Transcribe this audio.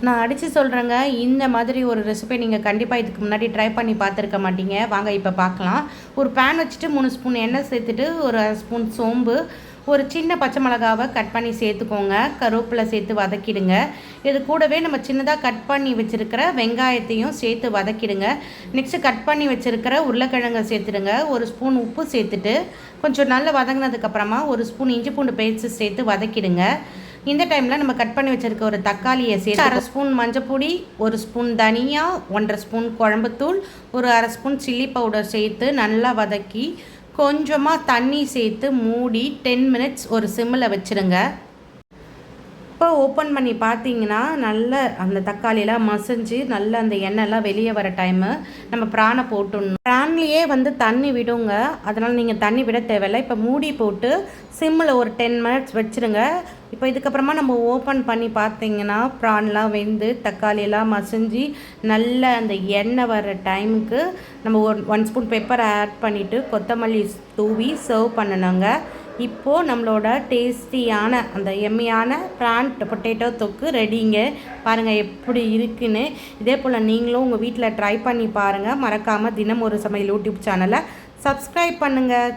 நான் அடித்து சொல்கிறேங்க, இந்த மாதிரி ஒரு ரெசிபி நீங்கள் கண்டிப்பாக இதுக்கு முன்னாடி ட்ரை பண்ணி பார்த்துருக்க மாட்டீங்க. வாங்க இப்போ பார்க்கலாம். ஒரு பேன் வச்சுட்டு 3 ஸ்பூன் எண்ணெய் சேர்த்துட்டு, ஒரு 1/2 ஸ்பூன் சோம்பு, ஒரு சின்ன பச்சை மிளகாவை கட் பண்ணி சேர்த்துக்கோங்க. கருவேப்பிலை சேர்த்து வதக்கிடுங்க. இது கூடவே நம்ம சின்னதாக கட் பண்ணி வச்சுருக்கிற வெங்காயத்தையும் சேர்த்து வதக்கிடுங்க. நெக்ஸ்ட்டு கட் பண்ணி வச்சுருக்கிற உருளைக்கிழங்கை சேர்த்துடுங்க. ஒரு ஸ்பூன் உப்பு சேர்த்துட்டு கொஞ்சம் நல்லா வதங்கினதுக்கப்புறமா ஒரு ஸ்பூன் இஞ்சி பூண்டு பேஸ்ட்டு சேர்த்து வதக்கிடுங்க. இந்த டைமில் நம்ம கட் பண்ணி வச்சுருக்க ஒரு தக்காளியை சேர்த்து 1/2 ஸ்பூன் மஞ்சப்பொடி, 1 ஸ்பூன் தனியா, 1/2 ஸ்பூன் குழம்புத்தூள், ஒரு 1/2 ஸ்பூன் சில்லி பவுடர் சேர்த்து நல்லா வதக்கி கொஞ்சமாக தண்ணி சேர்த்து மூடி 10 மினிட்ஸ் ஒரு சிம்மில் வச்சுருங்க. இப்போ ஓப்பன் பண்ணி பார்த்தீங்கன்னா நல்ல அந்த தக்காளியெலாம் மசிஞ்சு நல்ல அந்த எண்ணெய்லாம் வெளியே வர டைமு நம்ம ப்ரானை போட்டுடணும். ப்ரான்லேயே தண்ணி விடுங்க, அதனால் நீங்கள் தண்ணி விட தேவையில்லை. இப்போ மூடி போட்டு சிம்மில் ஒரு 10 மினிட்ஸ் வச்சுருங்க. இப்போ இதுக்கப்புறமா நம்ம ஓப்பன் பண்ணி பார்த்தீங்கன்னா ப்ரான்லாம் வெந்து தக்காளியெல்லாம் மசிஞ்சு நல்ல அந்த எண்ணெய் வர டைமுக்கு நம்ம 1 ஸ்பூன் பெப்பரை ஆட் பண்ணிவிட்டு கொத்தமல்லி தூவி சர்வ் பண்ணணுங்க. இப்போது நம்மளோட டேஸ்டியான அந்த எம்மியான ப்ரான் பொட்டேட்டோ தொக்கு ரெடிங்க. பாருங்கள் எப்படி இருக்குன்னு. இதே போல் நீங்களும் உங்கள் வீட்டில் ட்ரை பண்ணி பாருங்கள். மறக்காமல் தினம் ஒரு சமையல் யூடியூப் சேனலை சப்ஸ்கிரைப் பண்ணுங்கள்.